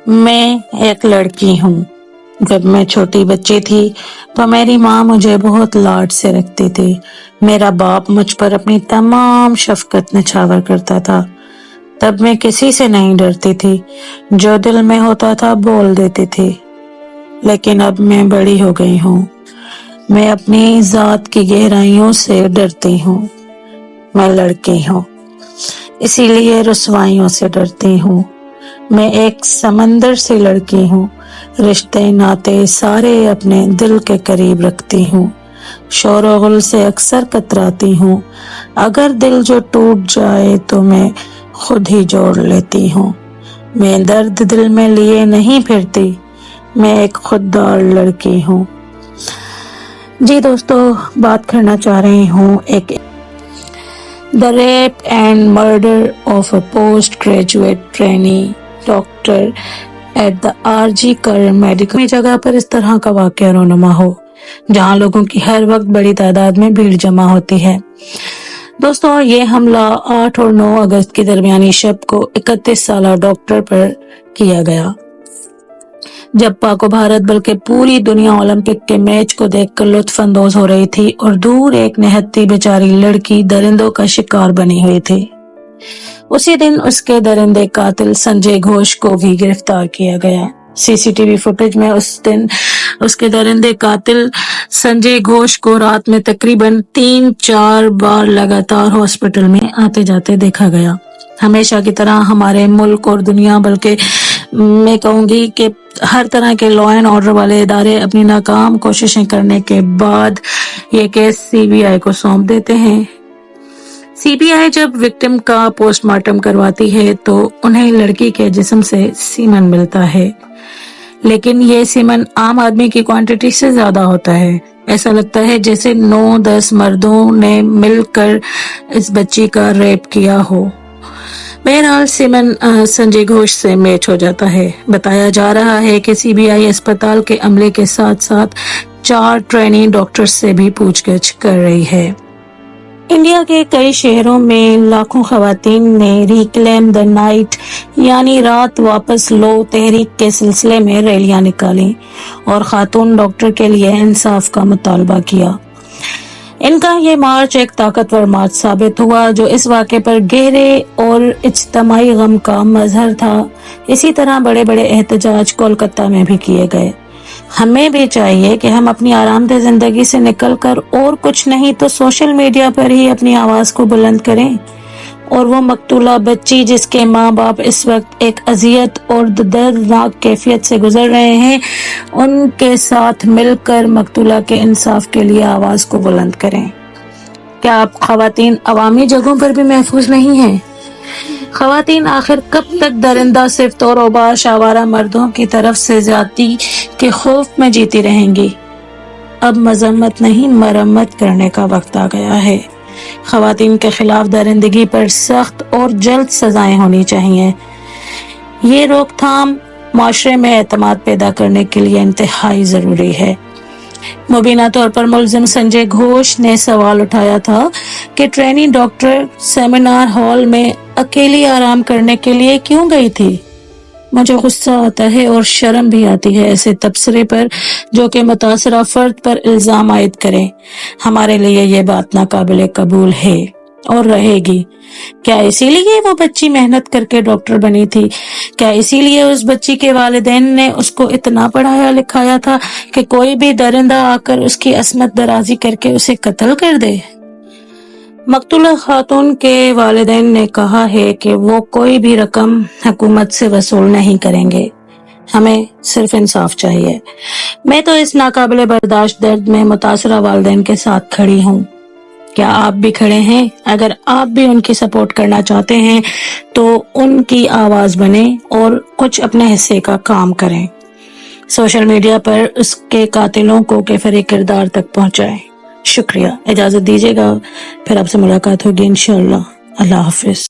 मैं एक लड़की हूँ। जब मैं छोटी बच्ची थी तो मेरी माँ मुझे बहुत लाड से रखती थी। मेरा बाप मुझ पर अपनी तमाम शफकत निछावर करता था। तब मैं किसी से नहीं डरती थी, जो दिल में होता था बोल देती थी। लेकिन अब मैं बड़ी हो गई हूँ। मैं अपनी जात की गहराइयों से डरती हूँ। मैं लड़की हूँ, इसीलिए रुसवाइयों से डरती हूँ। मैं एक समंदर से लड़की हूँ। रिश्ते नाते सारे अपने दिल के करीब रखती हूँ। शोर और गुल से अक्सर कतराती हूँ। अगर दिल जो टूट जाए तो मैं खुद ही जोड़ लेती हूँ। मैं दर्द दिल में लिए नहीं फिरती, मैं एक खुददार लड़की हूँ। जी दोस्तों, बात करना चाह रही हूँ the rape and murder of a post graduate trainee doctor at the RG Kar medical जगह पर इस तरह का वाकया रोनुमा हो, जहां लोगों की हर वक्त बड़ी तादाद में भीड़ जमा होती है। दोस्तों, ये हमला 8 और 9 अगस्त की दरमियानी शब को 31 साला डॉक्टर पर किया गया, जब पाको भारत बल्कि पूरी दुनिया ओलंपिक के मैच को देखकर लुत्फ अंदोज हो रही थी और दूर एक निहत्ती बेचारी लड़की दरिंदों का शिकार बनी हुई थी। उसी दिन उसके दरिंदे कातिल संजय घोष को भी गिरफ्तार किया गया। सीसीटीवी फुटेज में उस दिन उसके दरिंदे कातिल संजय घोष को रात में तकरीबन 3-4 बार लगातार हॉस्पिटल में आते जाते देखा गया। हमेशा की तरह हमारे मुल्क और दुनिया, बल्कि मैं कहूंगी कि हर तरह के लॉ एंड ऑर्डर वाले इदारे अपनी नाकाम कोशिशें करने के बाद ये केस सीबीआई को सौंप देते हैं। सीबीआई जब विक्टिम का पोस्टमार्टम करवाती है तो उन्हें लड़की के जिस्म से सीमन मिलता है, लेकिन ये सीमन आम आदमी की क्वांटिटी से ज्यादा होता है। ऐसा लगता है जैसे 9-10 मर्दों ने मिलकर इस बच्ची का रेप किया हो। बहरहाल सीमन संजय घोष से मैच हो जाता है। बताया जा रहा है कि सीबीआई अस्पताल के अमले के साथ साथ 4 ट्रेनी डॉक्टर्स से भी पूछगछ कर रही है। इंडिया के कई शहरों में लाखों खवातीन ने रिक्लेम द नाइट यानी रात वापस लो तहरीक के सिलसिले में रैलियां निकाली और खातून डॉक्टर के लिए इंसाफ का मुतालबा किया। इनका ये मार्च एक ताकतवर मार्च साबित हुआ, जो इस वाक़े पर गहरे और इज्तिमाई गम का मजहर था। इसी तरह बड़े बड़े एहतजाज कोलकाता में भी किए गए। हमें भी चाहिए कि हम अपनी आरामदेह जिंदगी से निकलकर और कुछ नहीं तो सोशल मीडिया पर ही अपनी आवाज को बुलंद करें और वो मकतूला बच्ची जिसके माँ बाप इस वक्त एक अजियत और दर्दनाक कैफियत से गुजर रहे हैं, उनके साथ मिलकर मकतूला के इंसाफ के लिए आवाज को बुलंद करें। क्या आप खवातीन अवामी जगहों पर भी महफूज नहीं हैं? खवातीन आखिर कब तक दरिंदा सिर्फ तौरोबाश आवारा मर्दों की तरफ से ज्यादती के खौफ में जीती रहेंगी? अब मजम्मत नहीं, मरम्मत करने का वक्त आ गया है। खवातीन के खिलाफ दरिंदगी पर सख्त और जल्द सजाएं होनी चाहिए। ये रोकथाम माशरे में एतमाद पैदा करने के लिए इंतहाई जरूरी है। मुबीना तौर पर मुलजिम संजय घोष ने सवाल उठाया था कि ट्रेनी डॉक्टर सेमिनार हॉल में अकेली आराम करने के लिए क्यों गई थी। मुझे गुस्सा आता है और शर्म भी आती है ऐसे तबसरे पर जो कि मुतासरा फर्द पर इल्जाम आयद करें। हमारे लिए ये बात नाकाबिले कबूल है और रहेगी। क्या इसीलिए वो बच्ची मेहनत करके डॉक्टर बनी थी? क्या इसीलिए उस बच्ची के वालिदैन ने उसको इतना पढ़ाया लिखाया था कि कोई भी दरिंदा आकर उसकी असमत दराजी करके उसे कत्ल कर दे? मकतूला खातून के वालिदैन ने कहा है कि वो कोई भी रकम हुकूमत से वसूल नहीं करेंगे। हमें सिर्फ इंसाफ चाहिए। मैं तो इस नाकाबिले बर्दाश्त दर्द में मुतासरा वालिदैन के साथ खड़ी हूँ। क्या आप भी खड़े हैं? अगर आप भी उनकी सपोर्ट करना चाहते हैं तो उनकी आवाज बने और कुछ अपने हिस्से का काम करें। सोशल मीडिया पर उसके कातिलों को कैफरे किरदार तक पहुंचाएं। शुक्रिया। इजाजत दीजिएगा, फिर आपसे मुलाकात होगी इंशाअल्लाह। अल्लाह हाफिज।